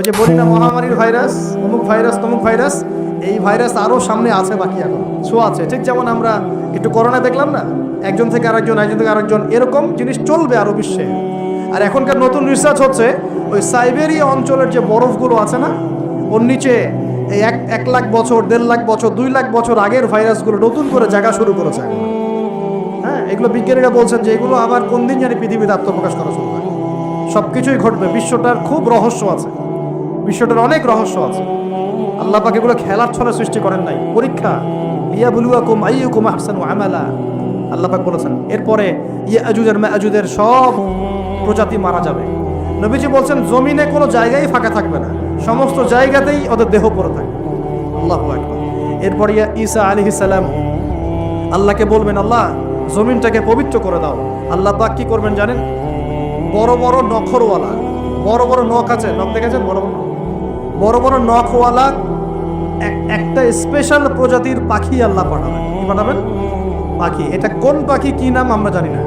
ওই যে বলি না মহামারীর ভাইরাস, অমুক ভাইরাস তমুক ভাইরাস, এই ভাইরাস আরও সামনে আছে, বাকি এখন আছে। ঠিক যেমন আমরা একটু করোনা দেখলাম না, একজন থেকে আরেকজন, একজন থেকে আরেকজন, এরকম জিনিস চলবে আরও বিশ্বে। আর এখনকার নতুন রিসার্চ হচ্ছে ওই সাইবেরিয়া অঞ্চলের যে বরফগুলো আছে না, ওর নিচে এই 1 লাখ বছর, 1.5 লাখ বছর, 2 লাখ বছর আগের ভাইরাসগুলো নতুন করে জায়গা শুরু করেছে। হ্যাঁ, এগুলো বিজ্ঞানীরা বলছেন যে এগুলো আবার কোন দিন জানি পৃথিবীতে আত্মপ্রকাশ করা শুরু হয়। সব কিছুই ঘটবে। বিশ্বটার খুব রহস্য আছে, বিশ্বটার অনেক রহস্য আছে। আল্লাহ পাক এগুলো খেলার ছলে সৃষ্টি করেন নাই, পরীক্ষা। লিয়াবলুয়াকুম আইয়ুকুম আহসানু আমালা, আল্লাহ পাক বলেছেন। এরপরে ইয়াজুজ আর মাজুজের সব প্রজাতি মারা যাবে। নবীজি বলছেন জমিনে কোনো জায়গায় ফাঁকা থাকবে না, সমস্ত জায়গাতেই ওদের দেহ পড়ে থাকবে। আল্লাহু আকবার। এরপরে ঈসা আলাইহিস সালাম আল্লাহকে বলবেন, আল্লাহ জমিনটাকে পবিত্র করে দাও। আল্লাহ পাক কি করবেন জানেন? বড় বড় নখরওয়ালা, বড় বড় নখ আছে, নখ দেখেছেন? বড় বড় নখওয়ালা একটা স্পেশাল প্রজাতির পাখি আল্লাহ পাঠাবেন। কি পাঠাবেন? পাখি। এটা কোন পাখি, কি নাম আমরা জানি না,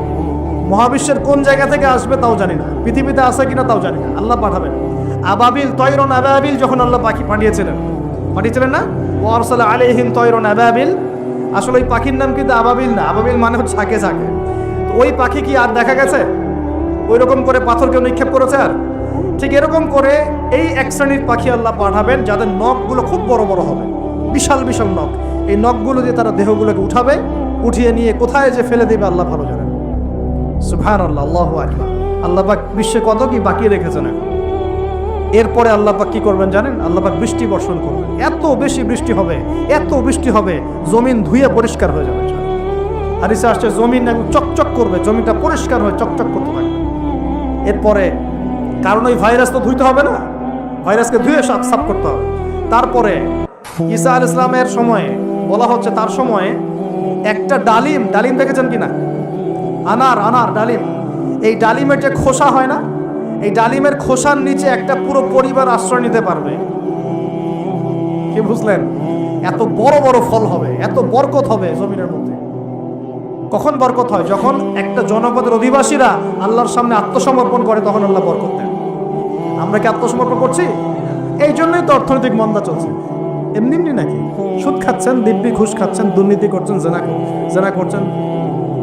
মহাবিশ্বের কোন জায়গা থেকে আসবে তাও জানি না, পৃথিবীতে আছে কিনা তাও জানি না, আল্লাহ পাঠাবেন। আবাবিল, তয়রন আবাবিল, যখন আল্লাহ পাখি পাঠিয়েছিলেন না, ওয়ারসালা আলাইহিম তয়রন আবাবিল। আসলে ওই পাখির নাম কিন্তু আবাবিল না, আবাবিল মানে হচ্ছে ঝাঁকে ঝাঁকে। ওই পাখি কি আর দেখা গেছে? ওই রকম করে পাথর কেউ নিক্ষেপ করেছে? আর ঠিক এরকম করে এই এক শ্রেণীর পাখি আল্লাহ পাঠাবেন যাদের নখগুলো খুব বড় বড় হবে, বিশাল বিশাল নখ। এই নখগুলো দিয়ে তারা দেহগুলোকে উঠাবে, উঠিয়ে নিয়ে কোথায় যে ফেলে দেবে আল্লাহ ভালো জানেন। সুবহানাল্লাহ, আল্লাহু আকবার। আল্লাহ পাক বিশ্বে কত কি বাকি রেখেছেন এখন। এরপরে আল্লাহ পাক কি করবেন জানেন? আল্লাহ পাক বৃষ্টি বর্ষণ করবেন। এত বেশি বৃষ্টি হবে, এত বৃষ্টি হবে, জমিন ধুয়ে পরিষ্কার হয়ে যাবে। হাদিসে আসছে জমিন একদম চকচক করবে, জমিটা পরিষ্কার হয়ে চকচক করতে থাকবে। এরপরে কারণ ওই ভাইরাস তো ধুইতে হবে না, ভাইরাসকে ধুয়ে সাফ করতে হবে। তারপরে ঈসা আলাইহিস সালামের সময়ে বলা হচ্ছে, তার সময়ে একটা ডালিম দেখেছেন কিনা? আনার ডালিম, এই ডালিমের যে খোসা হয় না, এই ডালিমের খোসার নিচে একটা পুরো পরিবার আশ্রয় নিতে পারবে। কি বুঝলেন? এত বড় বড় ফল হবে, এত বরকত হবে জমিনের মধ্যে। কখন বরকত হয়? যখন একটা জনপদের অধিবাসীরা আল্লাহর সামনে আত্মসমর্পণ করে, তখন আল্লাহ বরকত দেন। আমরা কি আত্মসমর্পণ করছি? এই জন্যই তো অর্থনৈতিক মন্দা চলছে। এমনি নাকি? সুদ খাচ্ছেন, দিব্যি ঘুষ খাচ্ছেন, দুর্নীতি করছেন, জেনা করছেন,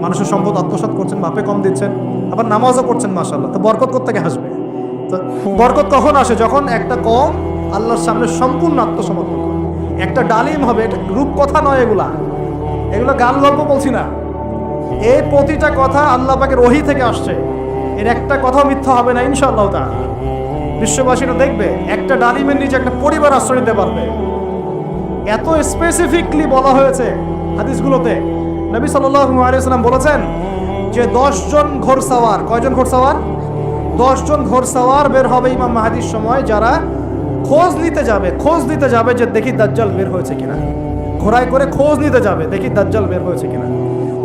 মানুষের সম্পদ আত্মসাৎ করছেন, মাপে কম দিচ্ছেন, আবার নামাজও করছেন। মাশাআল্লাহ, তো বরকত কোত্থেকে আসবে? তো বরকত কখন আসে? যখন একটা কম আল্লাহর সামনে সম্পূর্ণ আত্মসমর্পণ করে। একটা ডালিম হবে, এটা রূপকথা নয়, এগুলো গান গল্প বলছি না। এই প্রতিটা কথা আল্লাহ পাকের ওহী থেকে আসছে, এর একটা কথা মিথ্যা হবে না ইনশাআল্লাহ তাআলা। বিশ্ববাসীরা দেখবে একটা ডালিমের নিচে একটা পরিবার আশ্রয় নিতে পারবে। এত স্পেসিফিকলি বলা হয়েছে হাদিসগুলোতে। নবী সাল্লাল্লাহু আলাইহি ওয়াসাল্লাম বলেছেন যে 10 জন ঘোড়সওয়ার, কয়জন ঘোড়সওয়ার? 10 জন ঘোড়সওয়ার বের হবে ইমাম মাহদির সময়, যারা খোঁজ নিতে যাবে যে দেখি দাজ্জাল বের হয়েছে কিনা। ঘোড়ায় করে খোঁজ নিতে যাবে, দেখি দাজ্জাল বের হয়েছে কিনা।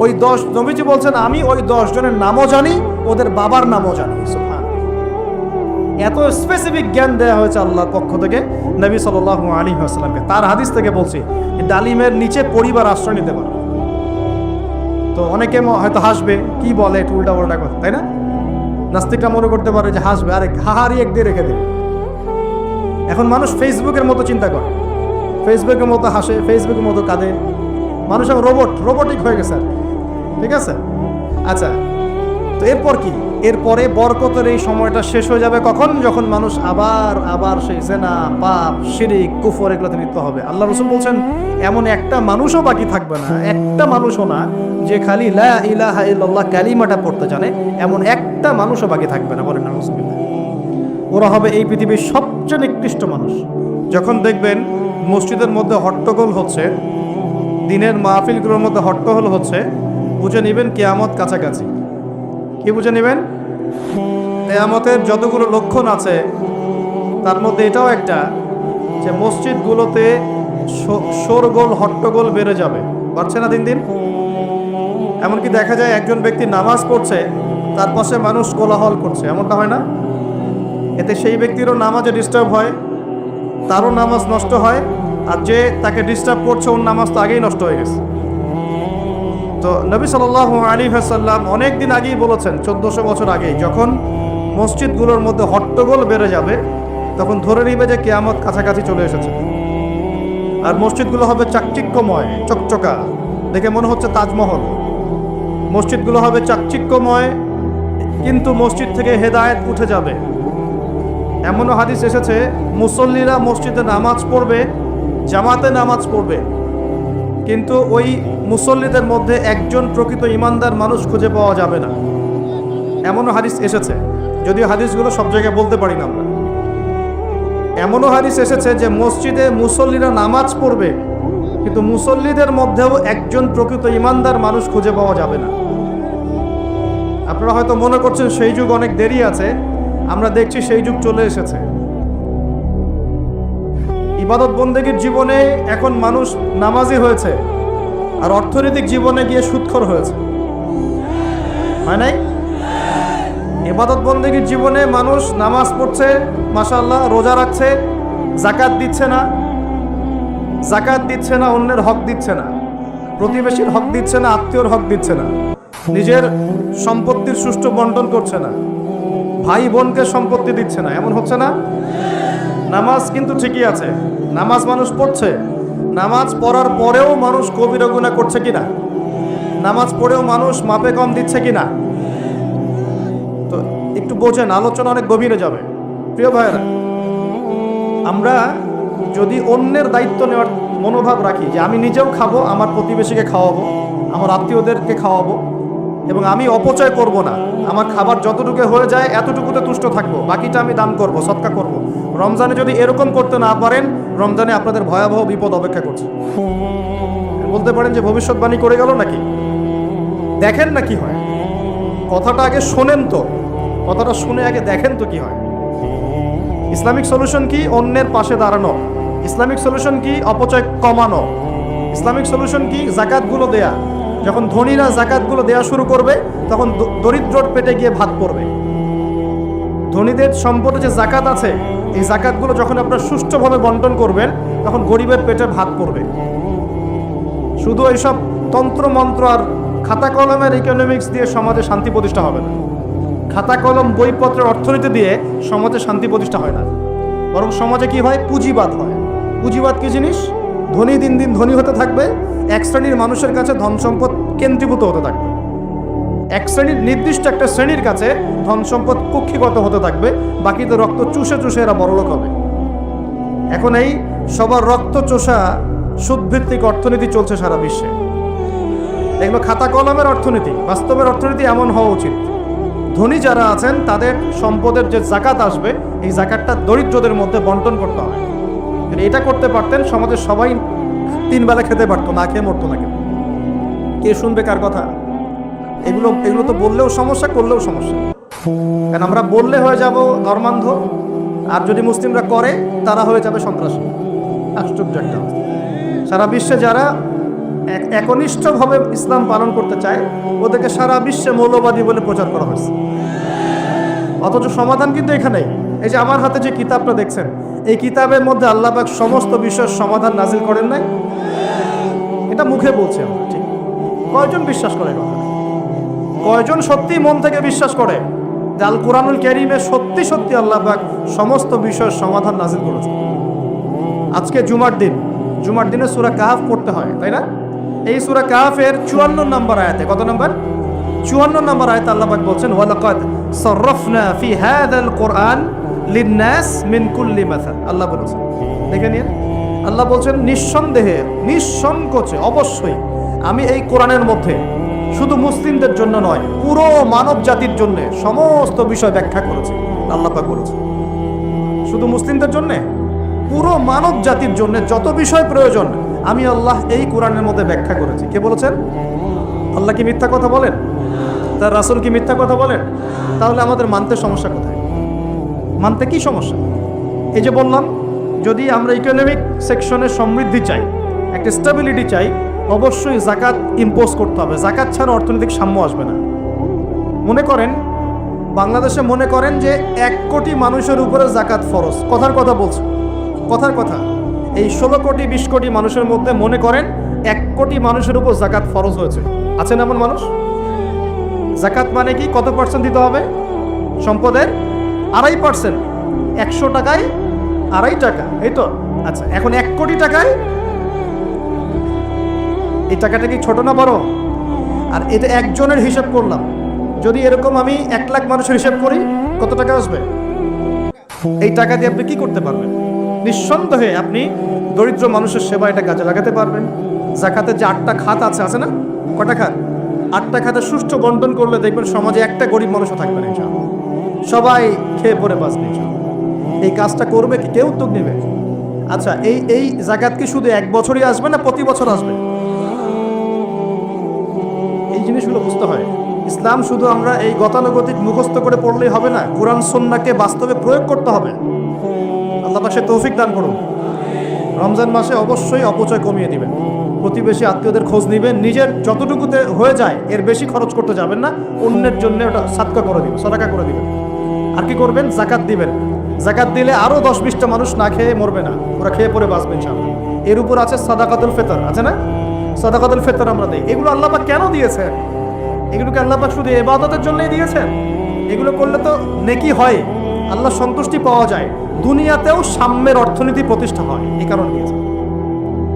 ওই 10, নবীজি বলছেন আমি ওই 10 জনের নামও জানি, ওদের বাবার নামও জানি। সুবহানাল্লাহ, এত স্পেসিফিক জ্ঞান দেওয়া হয়েছে আল্লাহর পক্ষ থেকে নবী সাল্লাল্লাহু আলাইহি ওয়াসাল্লামকে। তার হাদিস থেকে বলছি, ডালিমের নিচে পরিবার আশ্রয় নিতে পারে। তো অনেকে হয়তো হাসবে, কি বলে একটু উল্টা পাল্টা কথা, তাই না? নাস্তিকরা মনে করতে পারে যে হাসবে, আরে হাহারি এক দিয়ে রেখে দেবে। এখন মানুষ ফেসবুকের মতো চিন্তা করে, ফেসবুকের মতো হাসে, ফেসবুকের মতো কাঁদে। মানুষ এখন রোবটিক হয়ে গেছে। ঠিক আছে, আচ্ছা, তো এরপর কি? এরপরে বরকতের এই সময়টা শেষ হয়ে যাবে কখন? যখন মানুষ আবার সেই জেনা, পাপ, শিরিক, কুফর এগুলোতে লিপ্ত হবে। আল্লাহ রাসূল বলছেন এমন একটা মানুষও বাকি থাকবে না, একটা মানুষও না যে খালি লা ইলাহা ইল্লাল্লাহ কালিমাটা পড়তে জানে, এমন একটা মানুষও বাকি থাকবে না। বলেন নাউজুবিল্লাহ। ওরা হবে এই পৃথিবীর সবচেয়ে নিকৃষ্ট মানুষ। যখন দেখবেন মসজিদের মধ্যে হট্টগোল হচ্ছে, দিনের মাহফিলগুলোর মধ্যে হট্টগোল হচ্ছে, বুঝে নেবেন কিয়ামত কাছাকাছি। কি বুঝে নেবেন? কিয়ামতের যতগুলো লক্ষণ আছে তার মধ্যে এটাও একটা, যে মসজিদগুলোতে শোরগোল, হট্টগোল বেড়ে যাবে। পারছে না দিন দিন। এমনকি দেখা যায় একজন ব্যক্তি নামাজ পড়ছে, তার পাশে মানুষ কোলাহল করছে, এমনটা হয় না? এতে সেই ব্যক্তিরও নামাজে ডিস্টার্ব হয়, তারও নামাজ নষ্ট হয়, আর যে তাকে ডিস্টার্ব করছে ওর নামাজ তো আগেই নষ্ট হয়ে গেছে। তো নবী সাল্লাল্লাহু আলাইহি ওয়াসাল্লাম অনেক দিন আগেই বলেছেন, 1400 বছর আগেই, যখন মসজিদগুলোর মধ্যে হট্টগোল বেড়ে যাবে, তখন ধরে নিবে যে কিয়ামত কাছাকাছি চলে এসেছে। আর মসজিদগুলো হবে চাকচিক্যময়, চকচকা, দেখে মনে হচ্ছে তাজমহল। মসজিদগুলো হবে চাকচিক্যময়, কিন্তু মসজিদ থেকে হেদায়েত উঠে যাবে। এমনও হাদিস এসেছে, মুসল্লিরা মসজিদে নামাজ পড়বে, জামাতে নামাজ পড়বে, কিন্তু ওই মুসল্লিদের মধ্যে একজন প্রকৃত ইমানদার মানুষ খুঁজে পাওয়া যাবে না। এমনও হাদিস এসেছে, যদিও হাদিসগুলো সব জায়গায় বলতে পারি না আমরা। এমনও হাদিস এসেছে যে মসজিদে মুসল্লিরা নামাজ পড়বে, কিন্তু মুসল্লিদের মধ্যেও একজন প্রকৃত ইমানদার মানুষ খুঁজে পাওয়া যাবে না। আপনারা হয়তো মনে করছেন সেই যুগ অনেক দেরি আছে, আমরা দেখছি সেই যুগ চলে এসেছে। ইবাদত বন্দেগীর জীবনে এখন মানুষ নামাজি হয়েছে, আর অর্থনৈতিক জীবনে গিয়ে সুদখোর হয়েছে, হয় নাই? ইবাদত বন্দেগীর জীবনে মানুষ নামাজ পড়ছে, মাশাআল্লাহ, রোজা রাখছে, যাকাত দিচ্ছে না, অন্যের হক দিচ্ছে না, প্রতিবেশীর হক দিচ্ছে না, আত্মীয়র হক দিচ্ছে না, নিজের সম্পত্তির সুষ্ঠু বন্টন করছে না, ভাই বোনকে সম্পত্তি দিচ্ছে না। এমন হচ্ছে না? নামাজ কিন্তু ঠিকই আছে, নামাজ মানুষ পড়ছে, নামাজ পড়ার পরেও মানুষ কবিরা গুনাহ করছে কিনা, নামাজ পড়েও মানুষ মাপে কম দিচ্ছে কিনা, তো একটু বোঝেন, আলোচনা অনেক গভীরে যাবে। প্রিয় ভাইয়েরা, আমরা যদি অন্যের দায়িত্ব নেওয়ার মনোভাব রাখি যে আমি নিজেও খাবো, আমার প্রতিবেশীকে খাওয়াবো, আমার আত্মীয়দেরকে খাওয়াবো, এবং আমি অপচয় করব না, আমার খাবার যতটুকু হয়ে যায় এতটুকুতে তুষ্ট থাকবো, বাকিটা আমি দান করব, সদকা করব। রমজানে যদি এরকম করতে না পারেন, রমজানে আপনাদের ভয়াবহ বিপদ অপেক্ষা করছে। বলতে পারেন যে ভবিষ্যৎবাণী করে গেল নাকি? দেখেন না কি হয়, কথাটা আগে শোনেন তো, কথাটা শুনে আগে দেখেন তো কি হয়। ইসলামিক সলিউশন কি? অন্যের পাশে দাঁড়ানো। ইসলামিক সলিউশন কি? অপচয় কমানো। ইসলামিক সলিউশন কি? জাকাতগুলো দেয়া। যখন ধনীরা জাকাতগুলো দেয়া শুরু করবে, তখন দরিদ্রর পেটে গিয়ে ভাত পড়বে। ধনীদের সম্পদে যে জাকাত আছে, এই জাকাতগুলো যখন আপনারা সুষ্ঠুভাবে বন্টন করবেন, তখন গরিবের পেটে ভাত পড়বে। শুধু এইসব তন্ত্র মন্ত্র আর খাতা কলমের ইকোনমিক্স দিয়ে সমাজে শান্তি প্রতিষ্ঠা হবে না। খাতা কলম বইপত্রের অর্থনীতি দিয়ে সমাজে শান্তি প্রতিষ্ঠা হয় না, বরং সমাজে কি হয়? পুঁজিবাদ হয়। পুঁজিবাদ কি জিনিস? ধনী দিন দিন ধনী হতে থাকবে, এক শ্রেণীর মানুষের কাছে ধন সম্পদ কেন্দ্রীভূত হতে থাকবে, এক শ্রেণীর নির্দিষ্ট একটা শ্রেণীর কাছে ধন সম্পদ কুক্ষিগত হতে থাকবে, বাকিদের রক্ত চুষে চুষে এরা বড়লোক হবে। এখন এই সবার রক্ত চোষা সুদভিত্তিক অর্থনীতি চলছে সারা বিশ্বে। এগুলো খাতা কলমের অর্থনীতি। বাস্তবের অর্থনীতি এমন হওয়া উচিত, ধনী যারা আছেন তাদের সম্পদের যে জাকাত আসবে, এই জাকাতটা দরিদ্রদের মধ্যে বন্টন করতে হয়। এটা করতে পারতেন, সমাজের সবাই 3 বেলা খেতে পারতো, না খেয়ে মরতো না। কে শুনবে কার কথা? এগুলো তো বললেও সমস্যা, করলেও সমস্যা। কারণ আমরা বললে হয়ে যাব ধর্মান্ধ, আর যদি মুসলিমরা করে তারা হয়ে যাবে সন্ত্রাসী। আশ্চর্য একটা। সারা বিশ্বে যারা একনিষ্ঠভাবে ইসলাম পালন করতে চায়, ওদেরকে সারা বিশ্বে মৌলবাদী বলে প্রচার করা হয়েছে। অথচ সমাধান কিন্তু এখানেই। এই যে আমার হাতে যে কিতাবটা দেখছেন, এই কিতাবের মধ্যে আল্লাহ পাক সমস্ত বিষয়ের সমাধান নাজিল করেন নাই? এটা মুখে বলছে আমরা, ঠিক। কয়জন বিশ্বাস করে কথা? কয়জন সত্যি মন থেকে বিশ্বাস করে যে আল কোরআনুল কারীমে সত্যি সত্যি আল্লাহ পাক সমস্ত বিষয়ের সমাধান নাজিল করেছে? আজকে জুমার দিনে সূরা কাহফ পড়তে হয়, তাই না? এই সূরা কাহফের 54 নম্বর আয়াতে, কত নম্বর? 54 নম্বর আয়াতে আল্লাহ পাক বলছেন, ওয়ালাকাদ সাররাফনা ফি হাযাল কুরআন লিন-নাস মিন কুল্লি মাসাল। আল্লাহ বলেছেন, দেখে নিন, আল্লাহ বলছেন নিঃসন্দেহে, নিঃসংকোচে, অবশ্যই আমি এই কোরআনের মধ্যে শুধু মুসলিমদের জন্য নয়, পুরো মানব জাতির জন্য সমস্ত বিষয় ব্যাখ্যা করেছি। আল্লাহ পাক বলেছেন শুধু মুসলিমদের জন্য, পুরো মানব জাতির জন্য যত বিষয় প্রয়োজন আমি আল্লাহ এই কোরআনের মধ্যে ব্যাখ্যা করেছি। কে বলেছেন? আল্লাহ কি মিথ্যা কথা বলেন? তার রাসূল কি মিথ্যা কথা বলেন? তাহলে আমাদের মানতে সমস্যা কোথায়? মানতে কি সমস্যা? এই যে বললাম, যদি আমরা ইকোনমিক সেকশনে সমৃদ্ধি চাই, একটা স্টেবিলিটি চাই, অবশ্যই জাকাত ইম্পোজ করতে হবে। জাকাত ছাড়া অর্থনৈতিক সাম্য আসবে না। মনে করেন বাংলাদেশে মনে করেন যে 1 কোটি মানুষের উপরে জাকাত ফরজ। কথার কথা বলছি, কথার কথা। এই 16 কোটি 20 কোটি মানুষের মধ্যে মনে করেন 1 কোটি মানুষের উপর জাকাত ফরজ হয়েছে। আছেন এমন মানুষ? জাকাত মানে কি? কত পার্সেন্ট দিতে হবে সম্পদের? 2.5%। 100 টাকায় 2.5 টাকা, এই তো। আচ্ছা, এখন 1 কোটি টাকায় এই টাকাটা কি ছোট না বড়? আর এটা একজনের হিসাব করলাম, যদি এরকম আমি 1 লাখ মানুষের হিসাব করি কত টাকা আসবে? এই টাকা দিয়ে আপনি কি করতে পারবেন? নিঃসন্দেহে আপনি দরিদ্র মানুষের সেবা এটা কাজে লাগাতে পারবেন। জাকাতের যে 8টা খাত আছে না? কটা খাত? 8টা খাতে সুষ্ঠু বন্টন করলে দেখবেন সমাজে একটা গরিব মানুষও থাকবে না ইনশাআল্লাহ। সবাই খেয়ে পরে বাঁচবে ইনশাআল্লাহ। এই কাজটা করবে কি? কেউ উদ্যোগ নেবে? আচ্ছা, এই জাকাত কি শুধু 1 বছরই আসবে না প্রতি বছর আসবে? এই জিনিসগুলো বুঝতে হয়। ইসলাম শুধু আমরা এই গতানুগতিক মুখস্থ করে পড়লেই হবে না, কোরআন সুন্নাহকে বাস্তবে প্রয়োগ করতে হবে। আল্লাহ পাক সে তৌফিক দান করুন। রমজান মাসে অবশ্যই অপচয় কমিয়ে দিবেন, প্রতিবেশী আত্মীয়দের খোঁজ নিবেন, নিজের যতটুকুতে হয়ে যায় এর বেশি খরচ করতে যাবেন না, অন্যের জন্য ওটা সাদকা করে দিবেন, সদাকা করে দিবেন। আর কি করবেন? জাকাত দিবেন। জাকাত দিলে আরও 10-20টা মানুষ না খেয়ে মরবে না, ওরা খেয়ে পরে বাঁচবে ইনশাআল্লাহ। এর উপর আছে সাদাকাতুল ফিতর, আছে না? সাদাকাতুল ফিতর আমরা দিই। এগুলো আল্লাহ পাক কেন দিয়েছেন? এগুলোকে আল্লাহ পাক শুধু ইবাদতের জন্যই দিয়েছেন? এগুলো করলে তো নেকি হয়, আল্লাহ সন্তুষ্টি পাওয়া যায়, দুনিয়াতেও সাম্যের অর্থনীতি প্রতিষ্ঠা হয়, এই কারণে দিয়েছেন।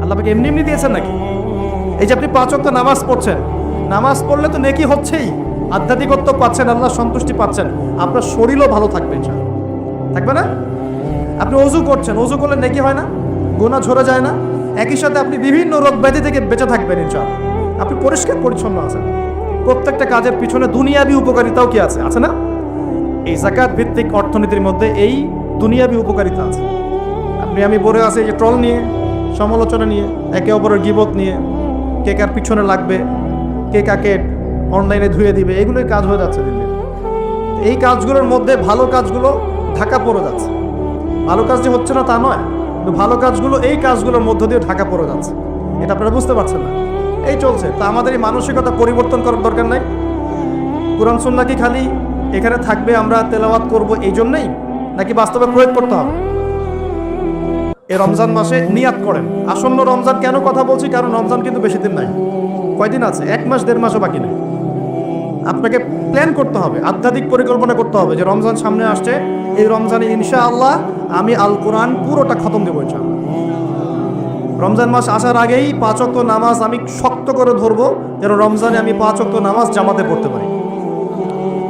আল্লাহ পাক এমনি এমনি দিয়েছেন নাকি? এই যে আপনি 5 ওয়াক্ত নামাজ পড়ছেন, নামাজ পড়লে তো নেকি হচ্ছেই, আধ্যাত্মিকত্ব পাচ্ছেন, আল্লাহ সন্তুষ্টি পাচ্ছেন, আপনার শরীরও ভালো থাকবে ইনশাআল্লাহ। থাকবে না? আপনি ওযু করছেন, ওযু করলে নেকি হয় না? গুনাহ ঝরে যায় না? একই সাথে আপনি বিভিন্ন রোগ ব্যাধি থেকে বেঁচে থাকবেন ইনশাআল্লাহ। আপনি পরিষ্কার পরিচ্ছন্ন আছেন। প্রত্যেকটা কাজের পিছনে দুনিয়াবি উপকারিতাও কি আছে? আছে না? এই যাকাত ভিত্তিক অর্থনীতির মধ্যে এই দুনিয়াবি উপকারিতা আছে। আমি পড়ে আছি যে ট্রল নিয়ে, সমালোচনা নিয়ে, একে অপরের গীবত নিয়ে, কে কার পিছনে লাগবে, কে কাকে অনলাইনে ধুয়ে দিবে, এগুলোই কাজ হয়ে যাচ্ছে দিন দিন। এই কাজগুলোর মধ্যে ভালো কাজগুলো ঢাকা পড়ে যাচ্ছে। ভালো কাজ যে হচ্ছে না তা নয়, কিন্তু ভালো কাজগুলো এই কাজগুলোর মধ্য দিয়ে ঢাকা পড়ে যাচ্ছে, এটা আপনারা বুঝতে পারছেন না। এই চলছে। তা আমাদের এই মানসিকতা পরিবর্তন করার দরকার নাই? কোরআন সুন্নাহ কি খালি এখানে থাকবে, আমরা তেলাওয়াত করব এই জন্যই, নাকি বাস্তবে প্রয়োগ করতে হবে? এই রমজান মাসে নিয়াত করেন। আসন্ন রমজান কেন কথা বলছি? কারণ রমজান কিন্তু বেশি দিন নাই। কয়দিন আছে? 1 মাস 1.5 মাসও বাকি নেই। আপনাকে প্ল্যান করতে হবে, আধ্যাত্মিক পরিকল্পনা করতে হবে যে রমজান সামনে আসছে, এই রমজানে ইনশাআল্লাহ আমি আল কোরআন পুরোটা খতম দেবো ইনশাআল্লাহ। রমজান মাস আসার আগেই 5 ওয়াক্ত নামাজ আমি শক্ত করে ধরবো, যেন রমজানে আমি 5 ওয়াক্ত নামাজ জামাতে পড়তে পারি।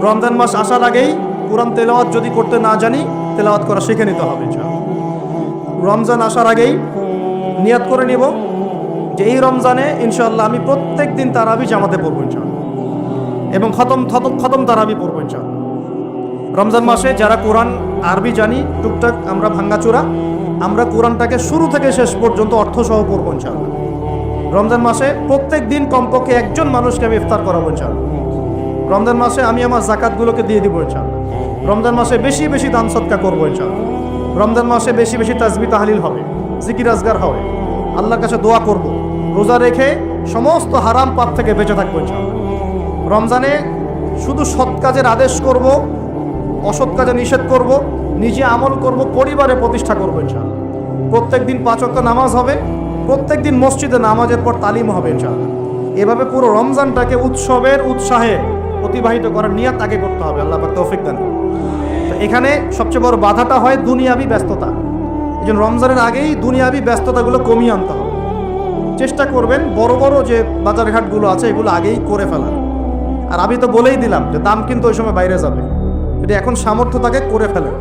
রমজান মাস আসার আগেই কোরআন তেলাওয়াত যদি করতে না জানি, তেলাওয়াত করা শিখে নিতে হবে ইনশাআল্লাহ। রমজান আসার আগেই নিয়াত করে নিব যে এই রমজানে ইনশাআল্লাহ আমি প্রত্যেক দিন তারাবি জামাতে পড়বো ইনশাআল্লাহ, এবং খতম তারাবি পড়বো ইনশাআল্লাহ। রমজান মাসে যারা কোরআন আরবি জানি টুকটাক আমরা ভাঙ্গাচোরা, আমরা কোরআনটাকে শুরু থেকে শেষ পর্যন্ত অর্থসহ পড়বো ইনশাআল্লাহ। রমজান মাসে প্রত্যেক দিন কমপক্ষে একজন মানুষকে আমি ইফতার করাবো ইনশাআল্লাহ। রমজান মাসে আমি আমার জাকাতগুলোকে দিয়ে দিব ইনশাআল্লাহ। রমজান মাসে বেশি বেশি দান সদকা করবো ইনশাআল্লাহ। রমজান মাসে বেশি বেশি তাসবিহ তাহলিল হবে, জিকির আজগার হবে, আল্লাহর কাছে দোয়া করব, রোজা রেখে সমস্ত হারাম পাপ থেকে বেঁচে থাকবো ইনশাআল্লাহ। রমজানে শুধু সৎ কাজের আদেশ করব, অসৎ কাজে নিষেধ করব, নিজে আমল করব, পরিবারে প্রতিষ্ঠা করবো ইনশাআল্লাহ। প্রত্যেক দিন 5 ওয়াক্ত নামাজ হবে, প্রত্যেক দিন মসজিদে নামাজের পর তালিম হবে ইনশাআল্লাহ। এভাবে পুরো রমজানটাকে উৎসবের উৎসাহে অতিবাহিত করার নিয়াত আগে করতে হবে। আল্লাহ পাক তৌফিক দান করুন। এখানে সবচেয়ে বড় বাধাটা হয় দুনিয়াবি ব্যস্ততা। এই জন্য রমজানের আগেই দুনিয়াবি ব্যস্ততাগুলো কমিয়ে আনতে হবে। চেষ্টা করবেন বড় বড় যে বাজারঘাটগুলো আছে এগুলো আগেই করে ফেলার। আর আমি তো বলেই দিলাম যে দাম কিন্তু ওই সময় বাইরে যাবে, যদি এখন সামর্থ্য থাকে করে ফেলেন,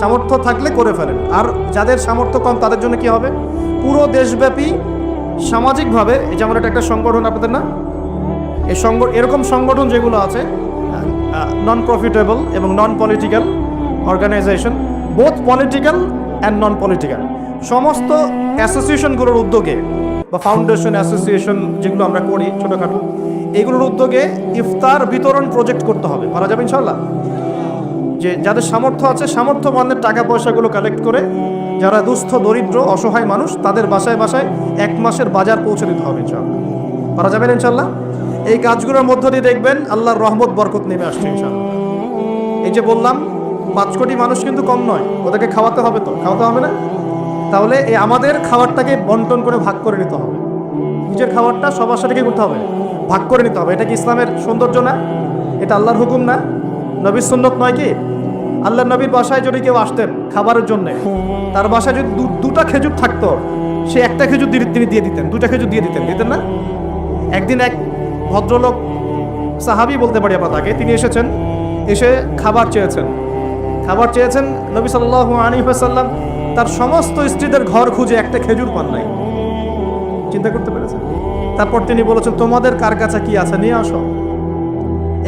সামর্থ্য থাকলে করে ফেলেন। আর যাদের সামর্থ্য কম তাদের জন্য কি হবে, পুরো দেশব্যাপী সামাজিকভাবে, এই যেমন একটা সংগঠন আপনাদের না, এই এরকম সংগঠন যেগুলো আছে নন প্রফিটেবল এবং non political organisation, both political and non political, সমস্ত অ্যাসোসিয়েশনগুলোর উদ্যোগে বা ফাউন্ডেশন অ্যাসোসিয়েশন যেগুলো আমরা করি ছোটোখাটো, এগুলোর উদ্যোগে ইফতার বিতরণ প্রজেক্ট করতে হবে। পারা যাবে ইনশাআল্লাহ। যে যাদের সামর্থ্য আছে সামর্থ্যবানদের টাকা পয়সাগুলো কালেক্ট করে যারা দুস্থ দরিদ্র অসহায় মানুষ তাদের বাসায় বাসায় 1 মাসের বাজার পৌঁছে দিতে হবে ইনশাআল্লাহ। পারা যাবে ইনশাআল্লাহ। এই কাজগুলোর মধ্য দিয়ে দেখবেন আল্লাহর রহমত বরকত নেমে আসছে ইনশাআল্লাহ। এই যে বললাম 5 কোটি মানুষ কিন্তু কম নয়, ওদেরকে খাওয়াতে হবে, তো খাওয়াতে হবে না? তাহলে এই আমাদের খাবারটাকে বন্টন করে ভাগ করে নিতে হবে। নিজের খাবারটা সবার সাথে কি করতে হবে? ভাগ করে নিতে হবে। এটা কি ইসলামের সৌন্দর্য না? এটা আল্লাহর হুকুম না? নবীর সুন্নত নয় কি? আল্লাহ নবীর বাসায় যদি কেউ আসতেন খাবারের জন্য, তার বাসায় যদি দুটা খেজুর থাকতো, সে একটা খেজুর তিনি দিয়ে দিতেন, দুটা খেজুর দিয়ে দিতেন না? একদিন এক ভদ্রলোক, সাহাবী বলতে পারি আমরা তাকে, তিনি এসে খাবার চেয়েছেন। নবী সাল্লাল্লাহু আলাইহি ওয়াসাল্লাম তার সমস্ত স্ত্রীদের ঘর খুঁজে একটা খেজুর পান নাই। চিন্তা করতে পেরেছেন? তারপর তিনি বলেছেন, তোমাদের কার কাছে কি আছে নিয়ে আসো।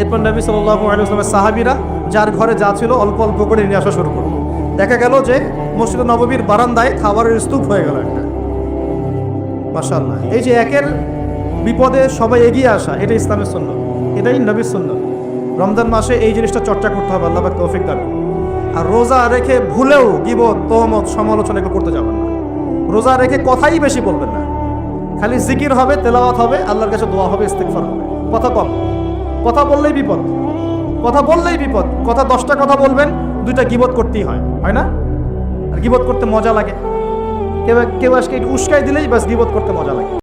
এরপর নবী সাল্লাল্লাহু আলাইহি ওয়াসাল্লামের সাহাবীরা যার ঘরে যা ছিল অল্প অল্প করে নিয়ে আসা শুরু করলো। দেখা গেল যে মসজিদ নববীর বারান্দায় খাবারের স্তূপ হয়ে গেল একটা। মাশাআল্লাহ। এই যে একের বিপদে সবাই এগিয়ে আসা, এটা ইসলামের সুন্নাত, এটাই নবীর সুন্নাত। রমজান মাসে এই জিনিসটা চর্চা করতে হবে, আল্লাহ পাক তৌফিক দান। আর রোজা রেখে ভুলেও গীবত, তহমত, সমালোচনা এগুলো করতে যাবেন না। রোজা রেখে কথাই বেশি বলবেন না, খালি জিকির হবে, তেলাওয়াত হবে, আল্লাহর কাছে দোয়া হবে, ইস্তিগফার হবে। কথা কম, কথা বললেই বিপদ, কথা 10টা কথা বলবেন, 2টা গীবত করতেই হয় না? আর গীবত করতে মজা লাগে, কেউ আজকে উস্কাই দিলেই বাস গীবত করতে মজা লাগে।